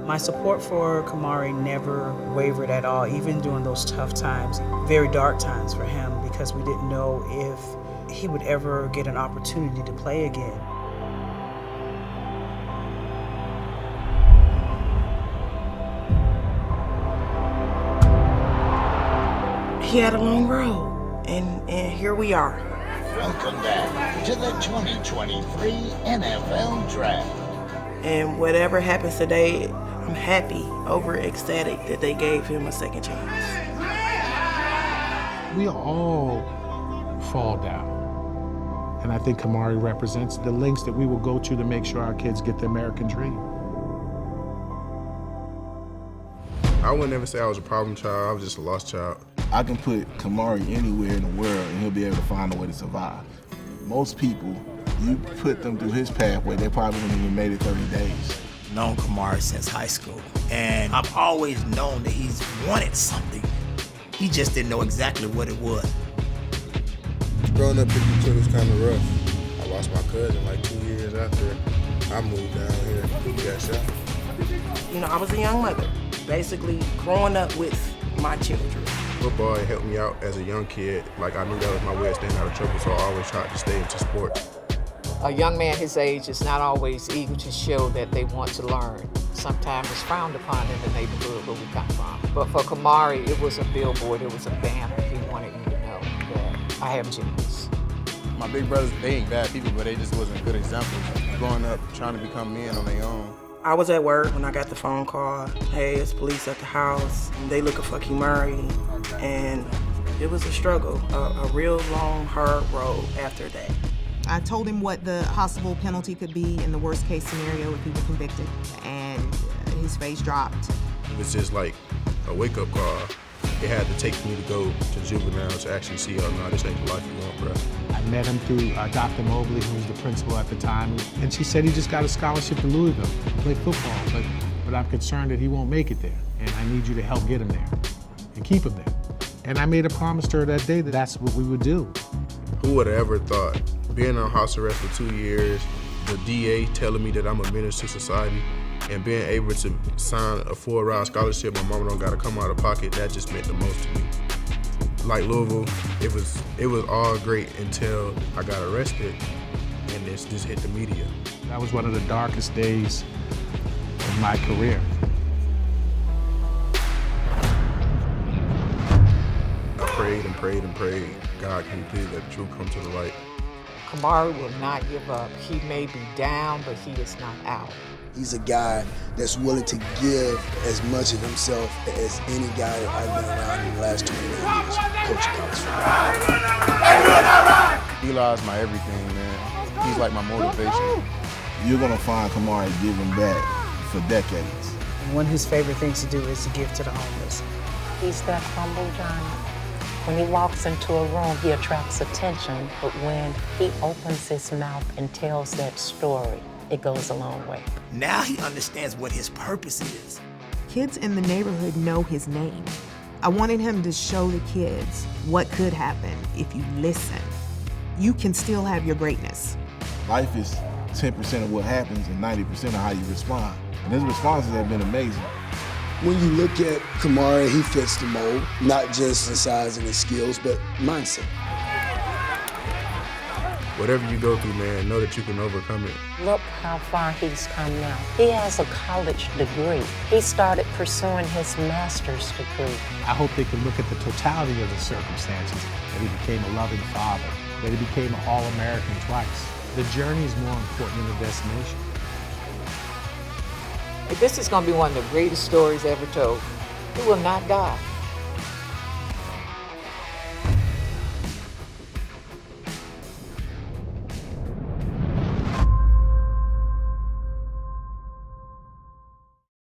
My support for KEMARI never wavered at all, even during those tough times, very dark times for him, because we didn't know if he would ever get an opportunity to play again. He had a long road, and here we are. Welcome back to the 2023 NFL Draft. And whatever happens today, I'm happy, over ecstatic that they gave him a second chance. We all fall down. And I think KEMARI represents the links that we will go to make sure our kids get the American dream. I would never say I was a problem child, I was just a lost child. I can put KEMARI anywhere in the world and he'll be able to find a way to survive. Most people, you put them through his pathway, they probably wouldn't even made it 30 days. Known KEMARI since high school, and I've always known that he's wanted something. He just didn't know exactly what it was. Growing up in Detroit was kind of rough. I lost my cousin like 2 years after I moved down here. He got shot. You know, I was a young mother, basically growing up with my children. Football helped me out as a young kid. Like, I knew that was my way of staying out of trouble, so I always tried to stay into sport. A young man his age is not always eager to show that they want to learn. Sometimes it's frowned upon in the neighborhood where we come from. But for KEMARI, it was a billboard, it was a banner. He wanted you to know that I have genius. My big brothers, they ain't bad people, but they just wasn't good examples. Growing up, trying to become men on their own. I was at work when I got the phone call. Hey, it's police at the house. They looking for KEMARI. And it was a struggle, a real long, hard road after that. I told him what the possible penalty could be in the worst case scenario if he were convicted, and his face dropped. It was just like a wake-up call. It had to take me to go to juvenile to actually see, oh no, this ain't the life you want, bro. I met him through Dr. Mobley, who was the principal at the time, and she said he just got a scholarship to Louisville to play football, but I'm concerned that he won't make it there, and I need you to help get him there and keep him there. And I made a promise to her that day that that's what we would do. Who would have ever thought, being on house arrest for 2 years, the DA telling me that I'm a menace to society, and being able to sign a full-ride scholarship, my mama don't gotta come out of pocket, that just meant the most to me. Like Louisville, it was all great until I got arrested, and this just hit the media. That was one of the darkest days of my career. I prayed and prayed and prayed. God, can you please let the truth come to the light? KEMARI will not give up. He may be down, but he is not out. He's a guy that's willing to give as much of himself as any guy that I've been around in the last 29 years coaching college football. Eli's my everything, man. He's like my motivation. You're gonna find KEMARI giving back for decades. One of his favorite things to do is to give to the homeless. He's that humble giant. When he walks into a room, he attracts attention, but when he opens his mouth and tells that story, it goes a long way. Now he understands what his purpose is. Kids in the neighborhood know his name. I wanted him to show the kids what could happen if you listen. You can still have your greatness. Life is 10% of what happens and 90% of how you respond. And his responses have been amazing. When you look at KEMARI, he fits the mold, not just in size and his skills, but mindset. Whatever you go through, man, know that you can overcome it. Look how far he's come now. He has a college degree. He started pursuing his master's degree. I hope they can look at the totality of the circumstances, that he became a loving father, that he became an All-American twice. The journey is more important than the destination. This is going to be one of the greatest stories ever told. He will not die.